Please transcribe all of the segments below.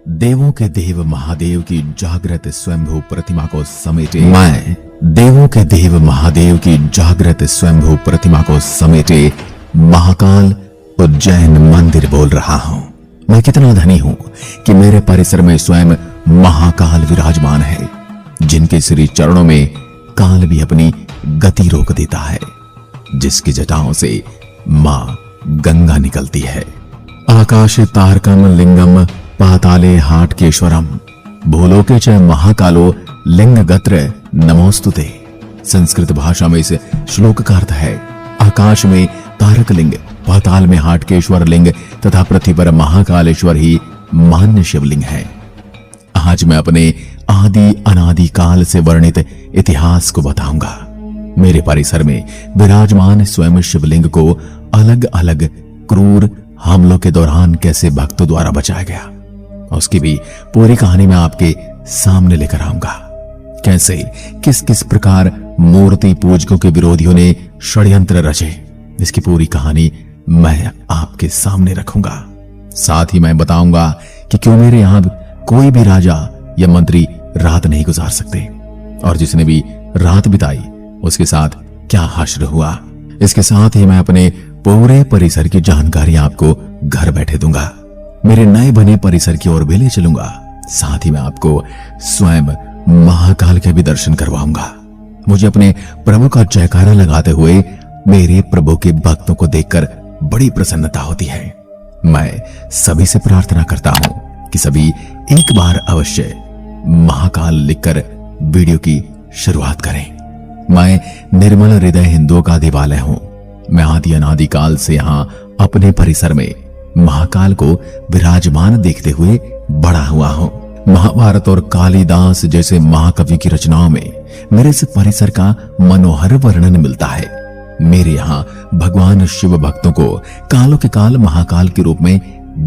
देवों के देव महादेव की जागृत स्वयंभू प्रतिमा को समेटे मैं देवों के देव महादेव की जागृत स्वयंभू प्रतिमा को समेटे महाकाल उज्जैन मंदिर बोल रहा हूं। मैं कितना धनी हूं कि मेरे परिसर में स्वयं महाकाल विराजमान है, जिनके श्री चरणों में काल भी अपनी गति रोक देता है, जिसकी जटाओं से मां गंगा निकलती है। आकाशे तारकम लिंगम पाताले हाटकेश्वरम भूलोके च महाकालो लिंगगत्र नमोस्तुते। संस्कृत भाषा में इस श्लोक का अर्थ है, आकाश में तारक लिंग, पाताल में हाटकेश्वर लिंग तथा पृथ्वी पर महाकालेश्वर ही मान्य शिवलिंग है। आज मैं अपने आदि अनादि काल से वर्णित इतिहास को बताऊंगा। मेरे परिसर में विराजमान स्वयं शिवलिंग को अलग अलग क्रूर हमलों के दौरान कैसे भक्तों द्वारा बचाया गया, उसकी भी पूरी कहानी मैं आपके सामने लेकर आऊंगा। कैसे किस किस प्रकार मूर्ति पूजकों के विरोधियों ने षड्यंत्र रचे, इसकी पूरी कहानी मैं आपके सामने रखूंगा। साथ ही मैं बताऊंगा कि क्यों मेरे यहां कोई भी राजा या मंत्री रात नहीं गुजार सकते, और जिसने भी रात बिताई उसके साथ क्या हश्र हुआ। इसके साथ ही मैं अपने पूरे परिसर की जानकारी आपको घर बैठे दूंगा। मेरे नए बने परिसर की ओर भी ले चलूंगा। साथ ही मैं आपको स्वयं महाकाल के भी दर्शन करवाऊंगा। मुझे अपने प्रभु का जयकारा लगाते हुए मेरे प्रभु के भक्तों को देखकर बड़ी प्रसन्नता होती है। मैं सभी से प्रार्थना करता हूं कि सभी एक बार अवश्य महाकाल लिखकर वीडियो की शुरुआत करें। मैं निर्मल हृदय हिंदुओं का देवालय हूं। मैं आदि अनादि काल से यहां अपने परिसर में महाकाल को विराजमान देखते हुए बड़ा हुआ हूं। महाभारत और कालिदास जैसे महाकवि की रचनाओं में मेरे इस परिसर का मनोहर वर्णन मिलता है। मेरे यहां भगवान शिव भक्तों को कालों के काल महाकाल के रूप में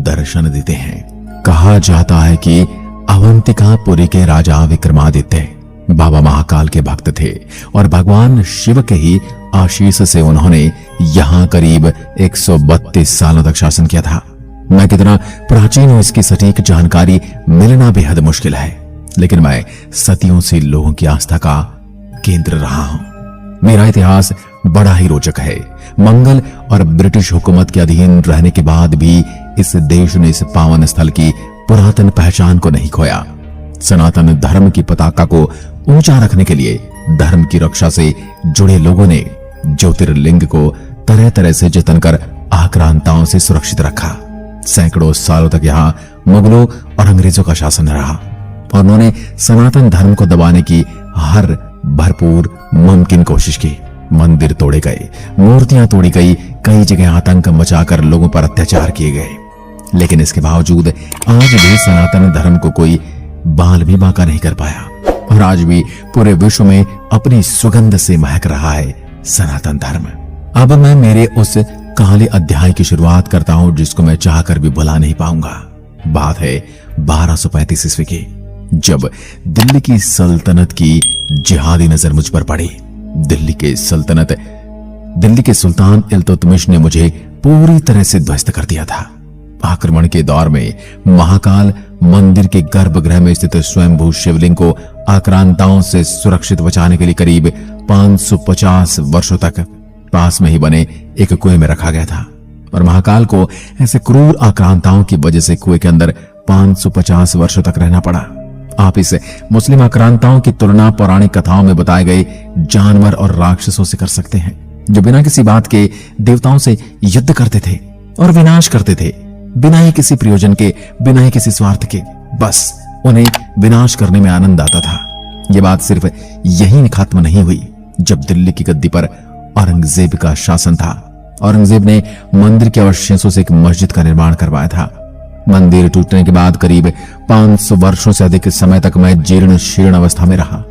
दर्शन देते हैं। कहा जाता है कि अवंतिकापुरी के राजा विक्रमादित्य बाबा महाकाल के भक्त थे और भगवान शिव के ही आशीष से उन्होंने यहां करीब 132 सालों तक शासन किया था। मैं कितना प्राचीन हूं इसकी सटीक जानकारी मिलना बेहद मुश्किल है, लेकिन मैं सदियों से लोगों की आस्था का केंद्र रहा हूं। मेरा इतिहास बड़ा ही रोचक है। मंगल और ब्रिटिश हुकूमत के अधीन रहने के बाद भी इस देश ने इस पावन स्थल की पुरातन पहचान को नहीं खोया। सनातन धर्म की पताका को ऊंचा रखने के लिए धर्म की रक्षा से जुड़े लोगों ने ज्योतिर्लिंग को तरह तरह से जतन कर आक्रांताओं से सुरक्षित रखा। सैकड़ों सालों तक यहाँ मुगलों और अंग्रेजों का शासन रहा और उन्होंने सनातन धर्म को दबाने की हर भरपूर मुमकिन कोशिश की। मंदिर तोड़े गए, मूर्तियां तोड़ी गई, कई जगह आतंक मचाकर लोगों पर अत्याचार किए गए, लेकिन इसके बावजूद आज भी सनातन धर्म को कोई बाल भी बांका नहीं कर पाया और आज भी पूरे विश्व में अपनी सुगंध से महक रहा है सनातन धर्म। अब मैं मेरे उस काले अध्याय की शुरुआत करता हूं जिसको मैं चाहकर भी भुला नहीं पाऊंगा। बात है 1235 ईस्वी की, जब दिल्ली की सल्तनत की जिहादी नजर मुझ पर पड़ी। दिल्ली के सुल्तान इल्तुतमिश ने मुझे पूरी तरह से ध्वस्त कर दिया था। आक्रमण के दौर में महाकाल मंदिर के गर्भगृह में स्थित स्वयंभू शिवलिंग को आक्रांताओं से सुरक्षित बचाने के लिए करीब 550 वर्षों तक पास में ही बने एक कुएं में रखा गया था और महाकाल को ऐसे क्रूर आक्रांताओं की वजह से कुएं के अंदर 550 वर्षों तक रहना पड़ा। आप इस मुस्लिम आक्रांताओं की तुलना पौराणिक कथाओं में बताए गए जानवर और राक्षसों से कर सकते हैं, जो बिना किसी बात के देवताओं से युद्ध करते थे और विनाश करते थे, बिना ही किसी प्रयोजन के, बिना ही किसी स्वार्थ के। बस उन्हें विनाश करने में आनंद आता था। यह बात सिर्फ यही खत्म नहीं हुई जब दिल्ली की गद्दी पर औरंगजेब का शासन था। औरंगजेब ने मंदिर के अवशेषों से एक मस्जिद का निर्माण करवाया था। मंदिर टूटने के बाद करीब 500 वर्षों से अधिक समय तक मैं जीर्ण शीर्ण अवस्था में रहा।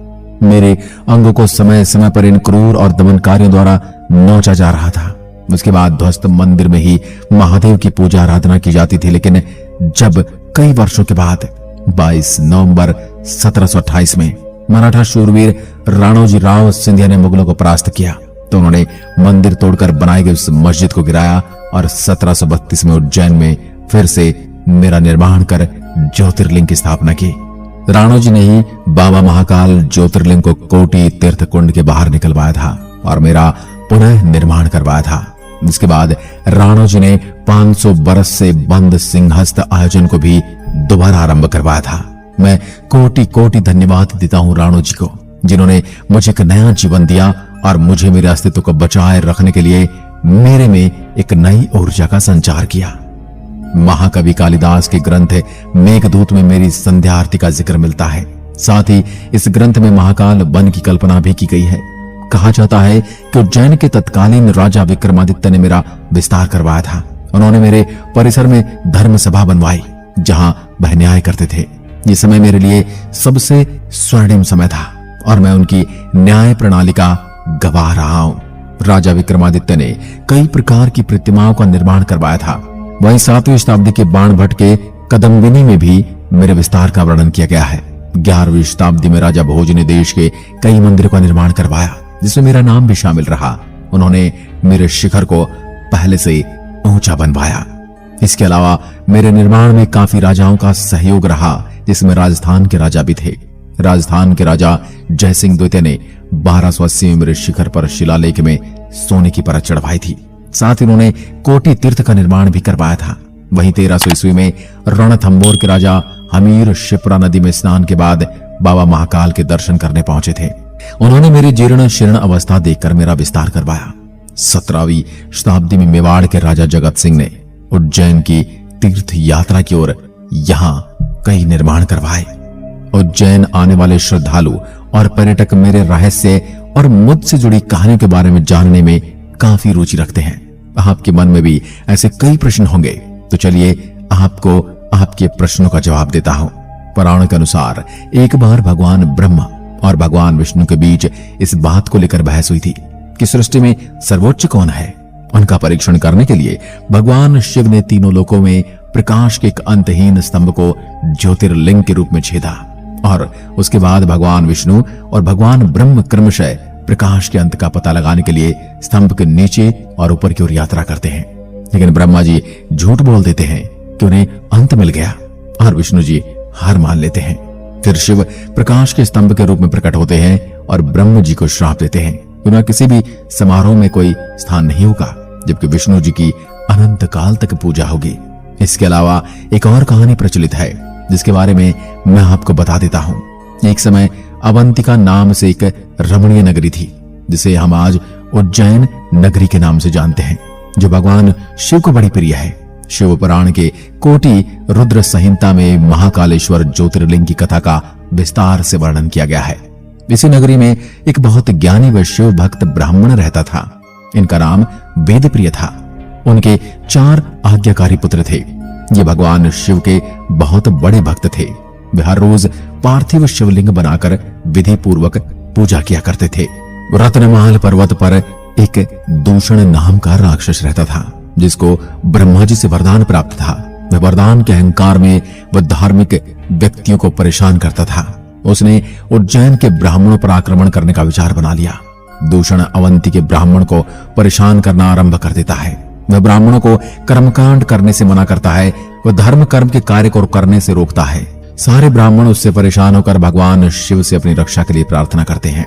मेरे अंगों को समय समय पर इन क्रूर और दमनकारियों द्वारा नोचा जा रहा था। उसके बाद ध्वस्त मंदिर में ही महादेव की पूजा आराधना की जाती थी, लेकिन जब कई वर्षों के बाद 22 नवंबर 1728 में मराठा शूरवीर राणोजी राव सिंधिया ने मुगलों को परास्त किया तो उन्होंने मंदिर तोड़कर बनाई गई उस मस्जिद को गिराया और 1732 में उज्जैन में फिर से मेरा निर्माण कर ज्योतिर्लिंग की स्थापना की। राणो जी ने ही बाबा महाकाल ज्योतिर्लिंग को कोटि तीर्थ कुंड के बाहर निकलवाया था और मेरा पुनः निर्माण करवाया था। इसके बाद राणो जी ने 500 बरस से बंद सिंहस्थ आयोजन को भी दोबारा आरंभ करवाया था। मैं कोटि कोटि धन्यवाद देता हूं राणो जी को, जिन्होंने मुझे एक नया जीवन दिया और मुझे मेरे अस्तित्व को बचाए रखने के लिए मेरे में एक नई ऊर्जा का संचार किया। महाकवि कालिदास के ग्रंथ मेघदूत में मेरी संध्या आरती का जिक्र मिलता है। साथ ही इस ग्रंथ में महाकाल वन की कल्पना भी की गई है। कहा जाता है कि उज्जैन के तत्कालीन राजा विक्रमादित्य ने मेरा विस्तार करवाया था। उन्होंने मेरे परिसर में धर्म सभा बनवाई, जहां वह न्याय करते थे। ये समय मेरे लिए सबसे स्वर्णिम समय था और मैं उनकी न्याय प्रणाली का गवाह रहा हूं। राजा विक्रमादित्य ने कई प्रकार की प्रतिमाओं का निर्माण करवाया था। वहीं 7वीं शताब्दी के बाणभट्ट के कदम्बिनी में भी मेरे विस्तार का वर्णन किया गया है। 11वीं शताब्दी में राजा भोज ने देश के कई मंदिरों का निर्माण करवाया, जिसमें मेरा नाम भी शामिल रहा। उन्होंने मेरे शिखर को पहले से ऊंचा बनवाया। इसके अलावा मेरे निर्माण में काफी राजाओं का सहयोग रहा, जिसमें राजस्थान के राजा भी थे। राजस्थान के राजा जयसिंह द्वितीय ने 1280 में मेरे शिखर पर शिलालेख में सोने की परत चढ़वाई थी। साथ ही उन्होंने कोटि तीर्थ का निर्माण भी करवाया था। वहीं 1300 ईस्वी में रणथंबोर के राजा हमीर शिप्रा नदी में स्नान के बाद बाबा महाकाल के दर्शन करने पहुंचे थे। उन्होंने मेरी जीर्ण शीर्ण अवस्था देखकर मेरा विस्तार करवाया। 17वीं शताब्दी में मेवाड़ के राजा जगत सिंह ने उज्जैन की तीर्थ यात्रा की ओर यहां कई निर्माण करवाए। उज्जैन आने वाले श्रद्धालु और पर्यटक मेरे रहस्य और मुझसे जुड़ी कहानियों के बारे में जानने में काफी रुचि रखते हैं। आपके मन में भी ऐसे कई प्रश्न होंगे, तो चलिए आपको आपके प्रश्नों का जवाब देता हूं। पुराण के अनुसार एक बार भगवान ब्रह्मा और भगवान विष्णु के बीच इस बात को लेकर बहस हुई थी कि सृष्टि में सर्वोच्च कौन है। उनका परीक्षण करने के लिए भगवान शिव ने तीनों लोकों में प्रकाश के एक अंतहीन स्तंभ को ज्योतिर्लिंग के रूप में छेदा और उसके बाद भगवान विष्णु और भगवान ब्रह्म क्रमशः प्रकाश के अंत का पता लगाने के लिए स्तंभ के नीचे और ऊपर की ओर यात्रा करते हैं। लेकिन ब्रह्मा जी झूठ बोल देते हैं कि उन्हें अंत मिल गया और विष्णु जी हार मान लेते हैं। फिर शिव प्रकाश के स्तंभ के रूप में प्रकट होते हैं और ब्रह्म जी को श्राप देते हैं कि उन्हें किसी भी समारोह में कोई स्थान नहीं होगा, जबकि विष्णु जी की अनंत काल तक पूजा होगी। इसके अलावा एक और कहानी प्रचलित है, जिसके बारे में मैं आपको बता देता हूं। एक समय अवंतिका नाम से एक रमणीय नगरी थी, जिसे हम आज उज्जैन नगरी के नाम से जानते हैं, जो भगवान शिव को बड़ी प्रिय है। शिव पुराण के कोटि रुद्र संहिता में महाकालेश्वर ज्योतिर्लिंग की कथा का विस्तार से वर्णन किया गया है। इसी नगरी में एक बहुत ज्ञानी व शिव भक्त ब्राह्मण रहता था। इनका नाम वेद प्रिय था। उनके 4 आज्ञाकारी पुत्र थे। ये भगवान शिव के बहुत बड़े भक्त थे। वे हर रोज पार्थिव शिवलिंग बनाकर विधि पूर्वक पूजा किया करते थे। रत्नमाल पर्वत पर एक दूषण नाम का राक्षस रहता था, जिसको ब्रह्मा जी से वरदान प्राप्त था। वह वरदान के अहंकार में वह धार्मिक व्यक्तियों को परेशान करता था। उसने उज्जैन के ब्राह्मणों पर आक्रमण करने का विचार बना लिया। दूषण अवंती के ब्राह्मण को परेशान करना आरंभ कर देता है। वह ब्राह्मणों को कर्मकांड करने से मना करता है। वह धर्म कर्म के कार्य को करने से रोकता है। सारे ब्राह्मण उससे परेशान होकर भगवान शिव से अपनी रक्षा के लिए प्रार्थना करते हैं।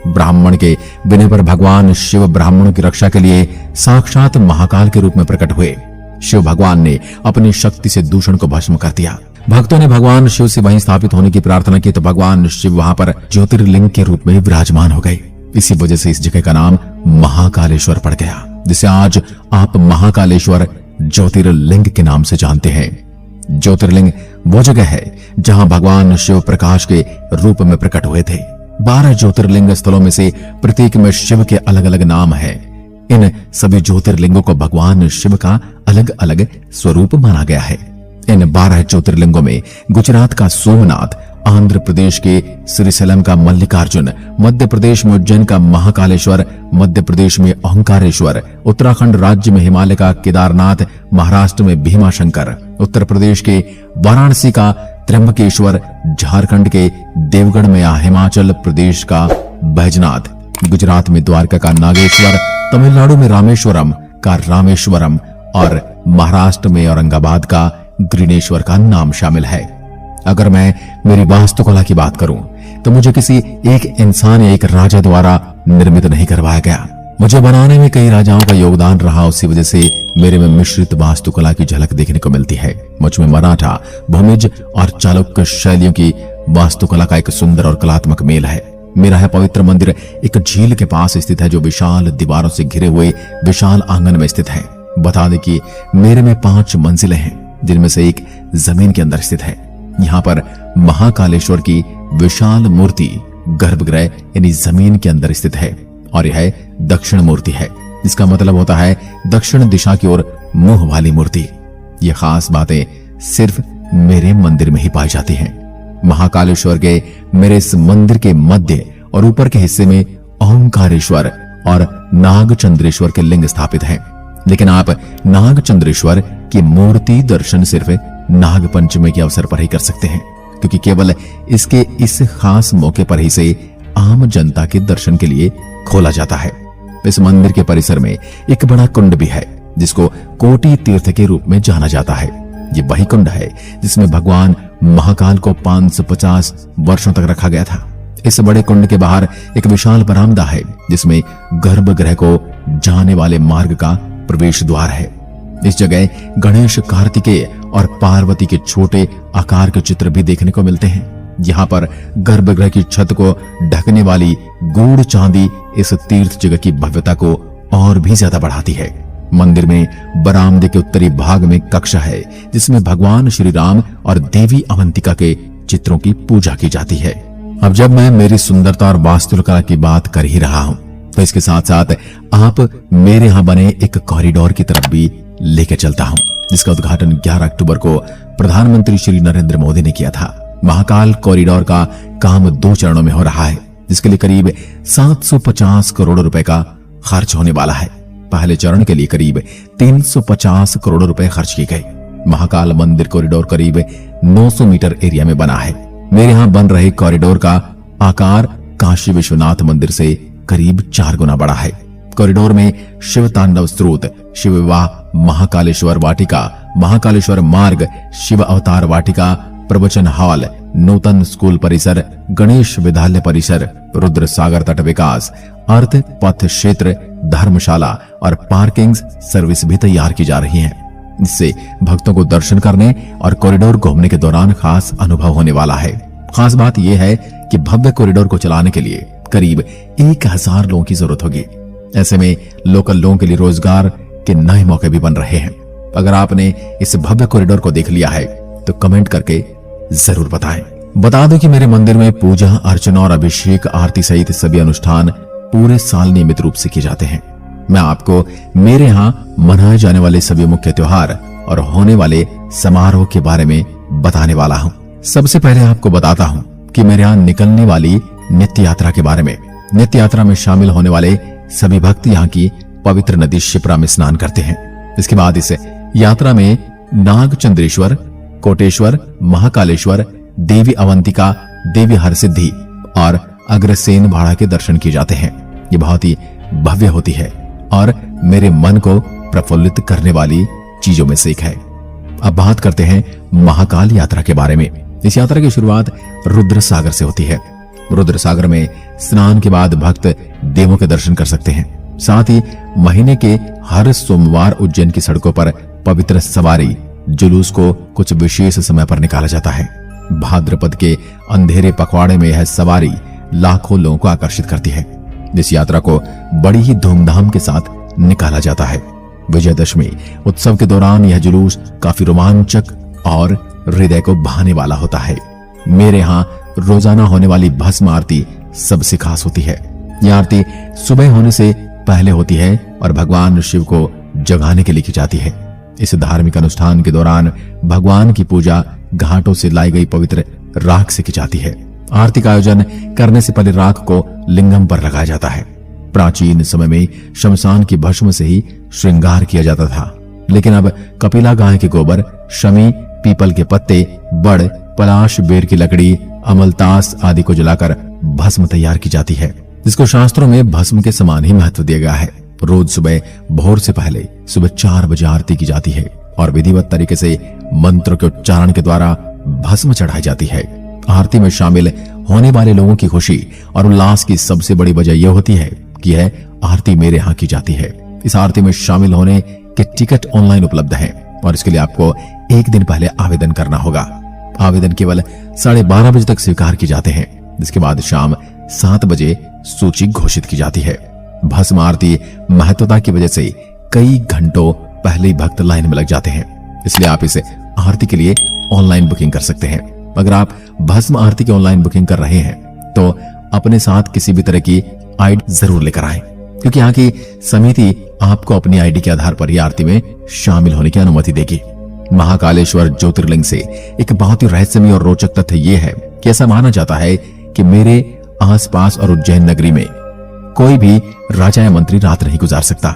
ब्राह्मण के विनय पर भगवान शिव ब्राह्मणों की रक्षा के लिए साक्षात महाकाल के रूप में प्रकट हुए। शिव भगवान ने अपनी शक्ति से दूषण को भस्म कर दिया। भक्तों ने भगवान शिव से वहीं स्थापित होने की प्रार्थना की, तो भगवान शिव वहां पर ज्योतिर्लिंग के रूप में विराजमान हो गए। इसी वजह से इस जगह का नाम महाकालेश्वर पड़ गया, जिसे आज आप महाकालेश्वर ज्योतिर्लिंग के नाम से जानते हैं। ज्योतिर्लिंग वो जगह है जहां भगवान शिव प्रकाश के रूप में प्रकट हुए थे। 12 ज्योतिर्लिंग स्थलों में से प्रत्येक में शिव के अलग अलग नाम है। इन सभी ज्योतिर्लिंगों को भगवान शिव का अलग अलग स्वरूप माना गया है। इन 12 ज्योतिर्लिंगों में गुजरात का सोमनाथ, आंध्र प्रदेश के श्रीशैलम का मल्लिकार्जुन, मध्य प्रदेश में उज्जैन का महाकालेश्वर, मध्य प्रदेश में ओंकारेश्वर, उत्तराखंड राज्य में हिमालय का केदारनाथ, महाराष्ट्र में भीमाशंकर, उत्तर प्रदेश के वाराणसी का त्र्यंबकेश्वर, झारखंड के देवगढ़ में या हिमाचल प्रदेश का बैजनाथ, गुजरात में द्वारका का नागेश्वर, तमिलनाडु में रामेश्वरम का रामेश्वरम और महाराष्ट्र में औरंगाबाद का ग्रीनेश्वर का नाम शामिल है। अगर मैं मेरी वास्तुकला की बात करूं तो मुझे किसी एक इंसान या एक राजा द्वारा निर्मित नहीं करवाया गया। मुझे बनाने में कई राजाओं का योगदान रहा, उसी वजह से मेरे में मिश्रित वास्तुकला की झलक देखने को मिलती है। मुझ में मराठा, भूमिज और चालुक्य शैलियों की वास्तुकला का एक सुंदर और कलात्मक मेल है। मेरा यह पवित्र मंदिर एक झील के पास स्थित है, जो विशाल दीवारों से घिरे हुए विशाल आंगन में स्थित है। बता दें कि मेरे में 5 मंजिलें हैं, जिनमें से एक जमीन के अंदर स्थित है। यहाँ पर महाकालेश्वर की विशाल मूर्ति गर्भगृह यानी जमीन के अंदर स्थित है और यह दक्षिण मूर्ति है। इसका मतलब होता है दक्षिण दिशा की ओर मुंह वाली मूर्ति। ये खास बातें सिर्फ मेरे मंदिर में ही पाई जाती हैं। महाकालेश्वर के मेरे इस मंदिर के मध्य और ऊपर के हिस्से में ओंकारेश्वर और नागचंद्रेश्वर के लिंग स्थापित हैं। लेकिन आप नागचंद्रेश्वर की मूर्ति दर्शन सिर्फ नाग पंचमी के अवसर पर ही कर सकते हैं, क्योंकि केवल इसके इस खास मौके पर ही से आम जनता के दर्शन के लिए खोला जाता है। इस मंदिर के परिसर में एक बड़ा कुंड भी है, जिसको कोटि तीर्थ के रूप में जाना जाता है। ये वही कुंड है जिसमें भगवान महाकाल को 550 वर्षों तक रखा गया था। इस बड़े कुंड के बाहर एक विशाल बरामदा है, जिसमें गर्भगृह को जाने वाले मार्ग का प्रवेश द्वार है। इस जगह गणेश, कार्तिकेय और पार्वती के छोटे आकार के चित्र भी देखने को मिलते हैं। यहाँ पर गर्भगृह की छत को ढकने वाली गूढ़ चांदी इस तीर्थ जगह की भव्यता को और भी ज्यादा बढ़ाती है। मंदिर में बरामदे के उत्तरी भाग में कक्ष है, जिसमें भगवान श्री राम और देवी अवंतिका के चित्रों की पूजा की जाती है। अब जब मैं मेरी सुंदरता और वास्तुकला की बात कर ही रहा हूँ, तो इसके साथ साथ आप मेरे यहाँ बने एक कॉरिडोर की तरफ भी लेके चलता हूँ, जिसका उद्घाटन 11 अक्टूबर को प्रधानमंत्री श्री नरेंद्र मोदी ने किया था। महाकाल कॉरिडोर का काम 2 चरणों में हो रहा है, जिसके लिए करीब 750 करोड़ रुपए का खर्च होने वाला है। पहले चरण के लिए करीब 350 करोड़ रुपए खर्च किए गए। महाकाल मंदिर कॉरिडोर करीब 900 मीटर एरिया में बना है। मेरे यहाँ बन रहे कॉरिडोर का आकार काशी विश्वनाथ मंदिर से करीब 4 गुना बड़ा है। कॉरिडोर में शिव तांडव स्त्रोत, शिव विवाह, महाकालेश्वर वाटिका, महाकालेश्वर मार्ग, शिव अवतार वाटिका, प्रवचन हॉल, नूतन स्कूल परिसर, गणेश विद्यालय परिसर, रुद्र सागर तट विकास, अर्थ पथ क्षेत्र, धर्मशाला और पार्किंग सर्विस भी तैयार की जा रही हैं। इससे भक्तों को दर्शन करने और कॉरिडोर घूमने के दौरान खास अनुभव होने वाला है। खास बात यह है कि भव्य कॉरिडोर को चलाने के लिए करीब 1000 लोगों की जरूरत होगी। ऐसे में लोकल लोगों के लिए रोजगार के नए मौके भी बन रहे हैं। अगर आपने इस भव्य कॉरिडोर को देख लिया है तो कमेंट करके जरूर बताएं। बता दो कि मेरे मंदिर में पूजा अर्चना और अभिषेक आरती सहित सभी अनुष्ठान पूरे साल नियमित रूप से किए जाते हैं। मैं आपको मेरे यहाँ मनाए जाने वाले सभी मुख्य त्योहार और होने वाले समारोह के बारे में बताने वाला हूँ। सबसे पहले आपको बताता हूँ कि मेरे यहाँ निकलने वाली नित्य यात्रा के बारे में। नित्य यात्रा में शामिल होने वाले सभी भक्त यहाँ की पवित्र नदी शिप्रा में स्नान करते हैं। इसके बाद इस यात्रा में नागचंद्रेश्वर, कोटेश्वर, महाकालेश्वर, देवी अवंतिका, देवी हरसिद्धि और अग्रसेन भाड़ा के दर्शन किए जाते हैं। ये बहुत ही भव्य होती है और मेरे मन को प्रफुल्लित करने वाली चीजों में से एक है। अब बात करते हैं महाकाल यात्रा के बारे में। इस यात्रा की शुरुआत रुद्र सागर से होती है। रुद्र सागर में स्नान के बाद भक्त देवों के दर्शन कर सकते हैं। साथ ही महीने के हर सोमवार उज्जैन की सड़कों पर पवित्र सवारी जुलूस को कुछ विशेष समय पर निकाला जाता है। भाद्रपद के अंधेरे पखवाड़े में यह सवारी लाखों लोगों को आकर्षित करती है। इस यात्रा को बड़ी ही धूमधाम के साथ निकाला जाता है। विजयदशमी उत्सव के दौरान यह जुलूस काफी रोमांचक और हृदय को भाने वाला होता है। मेरे यहाँ रोजाना होने वाली भस्म आरती सबसे खास होती है। यह आरती सुबह होने से पहले होती है और भगवान शिव को जगाने के लिए की जाती है। इस धार्मिक अनुष्ठान के दौरान भगवान की पूजा घाटों से लाई गई पवित्र राख से की जाती है। आरती का आयोजन करने से पहले राख को लिंगम पर लगाया जाता है। प्राचीन समय में शमशान की भस्म से ही श्रृंगार किया जाता था, लेकिन अब कपिला गाय के गोबर, शमी, पीपल के पत्ते, बड़, पलाश, बेर की लकड़ी, अमलतास आदि को जलाकर भस्म तैयार की जाती है, जिसको शास्त्रों में भस्म के समान ही महत्व दिया गया है। रोज सुबह भोर से पहले सुबह 4 बजे आरती की जाती है और विधिवत तरीके से मंत्र के उच्चारण के द्वारा भस्म चढ़ाई जाती है। आरती में शामिल होने वाले लोगों की खुशी और उल्लास की सबसे बड़ी वजह यह होती है कि यह आरती मेरे यहाँ की जाती है। इस आरती में शामिल होने के टिकट ऑनलाइन उपलब्ध हैं और इसके लिए आपको एक दिन पहले आवेदन करना होगा। आवेदन केवल 12:30 बजे तक स्वीकार किए जाते हैं, जिसके बाद शाम 7 बजे सूची घोषित की जाती है। भस्म आरती महत्वता की वजह से कई घंटों पहले ही भक्त लाइन में लग जाते हैं, इसलिए आप इस आरती के लिए ऑनलाइन बुकिंग कर सकते हैं। अगर आप भस्म आरती की ऑनलाइन बुकिंग कर रहे हैं तो अपने साथ किसी भी तरह की आईडी जरूर लेकर आएं, क्योंकि यहाँ की समिति आपको अपनी आईडी के आधार पर ही आरती में शामिल होने की अनुमति देगी। महाकालेश्वर ज्योतिर्लिंग से एक बहुत ही रहस्यमय और रोचक तथ्य यह है कि ऐसा माना जाता है कि मेरे आसपास और उज्जैन नगरी में कोई भी राजा या मंत्री रात नहीं गुजार सकता,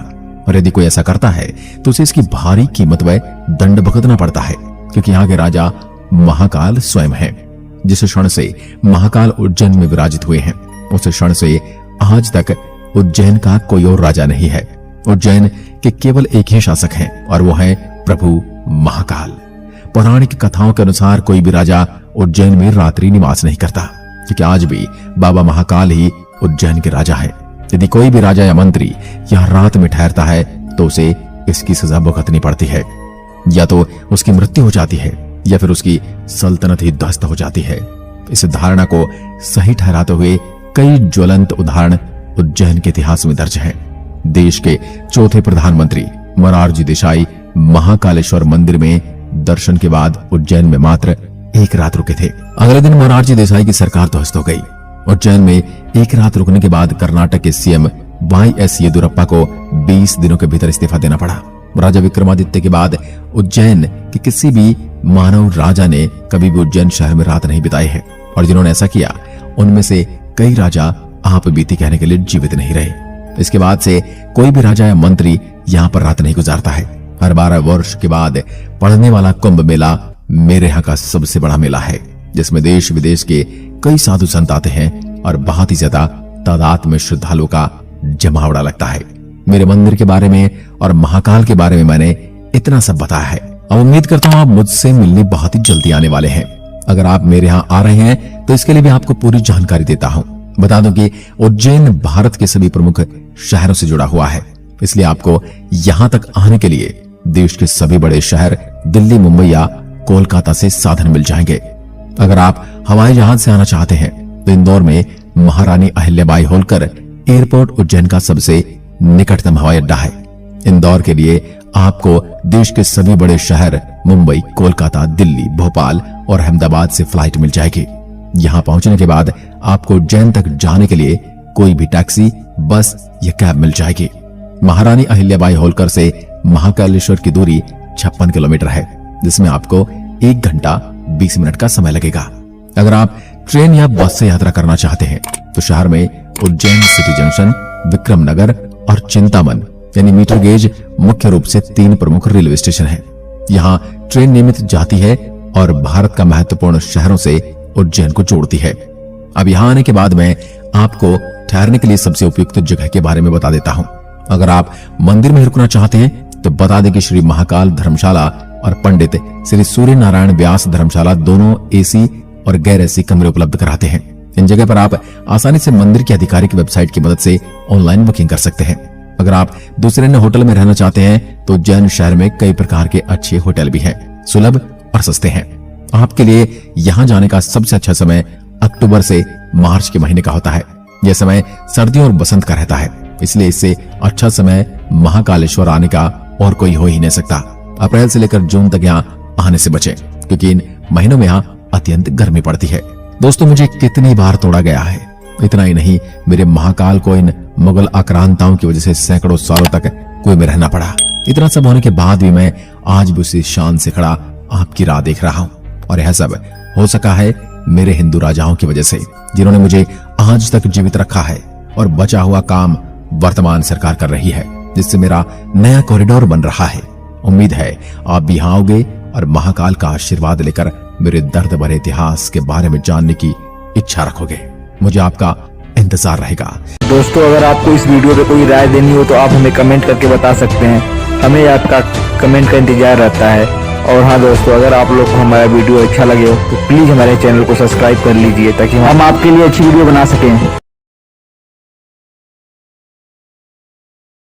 और यदि कोई ऐसा करता है तो उसे इसकी भारी कीमत व दंड भुगतना पड़ता है, क्योंकि यहाँ के राजा महाकाल स्वयं है। जिस क्षण से महाकाल उज्जैन में विराजित हुए हैं उस क्षण से आज तक उज्जैन का कोई और राजा नहीं है। उज्जैन के केवल एक ही शासक हैं और वो है प्रभु महाकाल। पौराणिक कथाओं के अनुसार कोई भी राजा उज्जैन में रात्रि निवास नहीं करता, क्योंकि आज भी बाबा महाकाल ही उज्जैन के राजा है। यदि कोई भी राजा या मंत्री यहाँ रात में ठहरता है तो उसे इसकी सजा भुगतनी पड़ती है, या तो उसकी मृत्यु हो जाती है या फिर उसकी सल्तनत ही ध्वस्त हो जाती है। इस धारणा को सही ठहराते हुए कई ज्वलंत उदाहरण उज्जैन के इतिहास में दर्ज हैं। देश के चौथे प्रधानमंत्री मोरारजी देसाई महाकालेश्वर मंदिर में दर्शन के बाद उज्जैन में मात्र एक रात रुके थे। अगले दिन मोरारजी देसाई की सरकार ध्वस्त हो गई। उज्जैन में एक रात रुकने के बाद कर्नाटक के सीएम YS येदुरप्पा को 20 दिनों के भीतर इस्तीफा देना पड़ा। राजा विक्रमादित्य के बाद उज्जैन के किसी भी मानव राजा ने कभी भी उज्जैन शहर में रात नहीं बिताई है, और जिन्होंने ऐसा किया उनमें से कई राजा आप बीती कहने के लिए जीवित नहीं रहे। इसके बाद से कोई भी राजा या मंत्री यहाँ पर रात नहीं गुजारता है। हर 12 वर्ष के बाद पड़ने वाला कुंभ मेला मेरे यहाँ का सबसे बड़ा मेला है, जिसमें देश विदेश के कई साधु संत आते हैं और बहुत ही ज्यादा तादाद में श्रद्धालुओं का जमावड़ा लगता है। मेरे मंदिर के बारे में और महाकाल के बारे में मैंने इतना सब बताया है। अब उम्मीद करता हूँ आप मुझसे मिलने बहुत ही जल्दी आने वाले हैं। अगर आप मेरे यहाँ आ रहे हैं तो इसके लिए भी आपको पूरी जानकारी देता हूँ। बता दूं कि उज्जैन भारत के सभी प्रमुख शहरों से जुड़ा हुआ है, इसलिए आपको यहाँ तक आने के लिए देश के सभी बड़े शहर दिल्ली, मुंबई या कोलकाता से साधन मिल जाएंगे। अगर आप हवाई जहाज से आना चाहते हैं तो इंदौर में महारानी अहिल्याबाई होलकर एयरपोर्ट उज्जैन का सबसे निकटतम हवाई अड्डा है। इंदौर के लिए आपको देश के सभी बड़े शहर मुंबई, कोलकाता, दिल्ली, भोपाल और अहमदाबाद से फ्लाइट मिल जाएगी। यहाँ पहुंचने के बाद आपको उज्जैन तक जाने के लिए कोई भी टैक्सी, बस या कैब मिल जाएगी। महारानी अहिल्याबाई होलकर से महाकालेश्वर की दूरी 56 किलोमीटर है, जिसमें आपको 1 घंटा 20 मिनट का समय लगेगा। अगर आप ट्रेन या बस से यात्रा करना चाहते हैं तो शहर में उज्जैन सिटी जंक्शन, विक्रम नगर और चिंतामन यानी मीटर गेज मुख्य रूप से 3 प्रमुख रेलवे स्टेशन हैं। यहाँ ट्रेन नियमित जाती है और भारत का महत्वपूर्ण शहरों से उज्जैन को जोड़ती है। अब यहाँ आने के बाद मैं आपको ठहरने के लिए सबसे उपयुक्त जगह के बारे में बता देता हूँ। अगर आप मंदिर में रुकना चाहते हैं तो बता दें कि श्री महाकाल धर्मशाला और पंडित श्री सूर्य नारायण व्यास धर्मशाला दोनों एसी और गैर एसी कमरे उपलब्ध कराते हैं। इन जगह पर आप आसानी से मंदिर की आधिकारिक वेबसाइट की मदद से ऑनलाइन बुकिंग कर सकते हैं। अगर आप दूसरे अन्य होटल में रहना चाहते हैं तो उज्जैन शहर में कई प्रकार के अच्छे होटल भी हैं, सुलभ और सस्ते हैं। आपके लिए यहाँ जाने का सबसे अच्छा समय अक्टूबर से मार्च के महीने का होता है। यह समय सर्दियों और बसंत का रहता है, इसलिए इससे अच्छा समय महाकालेश्वर आने का और कोई हो ही नहीं सकता। अप्रैल से लेकर जून तक यहाँ आने से बचें, क्योंकि इन महीनों में यहाँ अत्यंत गर्मी पड़ती है। दोस्तों, मुझे कितनी बार तोड़ा गया है। इतना ही नहीं, मेरे महाकाल को इन मुगल आक्रांताओं की वजह से सैकड़ों सालों तक कुएं में रहना पड़ा। इतना सब होने के बाद भी मैं आज भी उसी शान से खड़ा आपकी राह देख रहा हूँ, और यह सब हो सका है मेरे हिंदू राजाओं की वजह से, जिन्होंने मुझे आज तक जीवित रखा है। और बचा हुआ काम वर्तमान सरकार कर रही है, जिससे मेरा नया कॉरिडोर बन रहा है। उम्मीद है आप भी यहाँ आओगे और महाकाल का आशीर्वाद लेकर मेरे दर्द भरे इतिहास के बारे में जानने की इच्छा रखोगे। मुझे आपका इंतजार रहेगा। दोस्तों, अगर आपको इस वीडियो पे कोई राय देनी हो तो आप हमें कमेंट करके बता सकते हैं। हमें आपका कमेंट का इंतजार रहता है। और हाँ दोस्तों, अगर आप लोग को हमारा वीडियो अच्छा लगे हो तो प्लीज हमारे चैनल को सब्सक्राइब कर लीजिए ताकि हम आपके लिए अच्छी वीडियो बना सकें।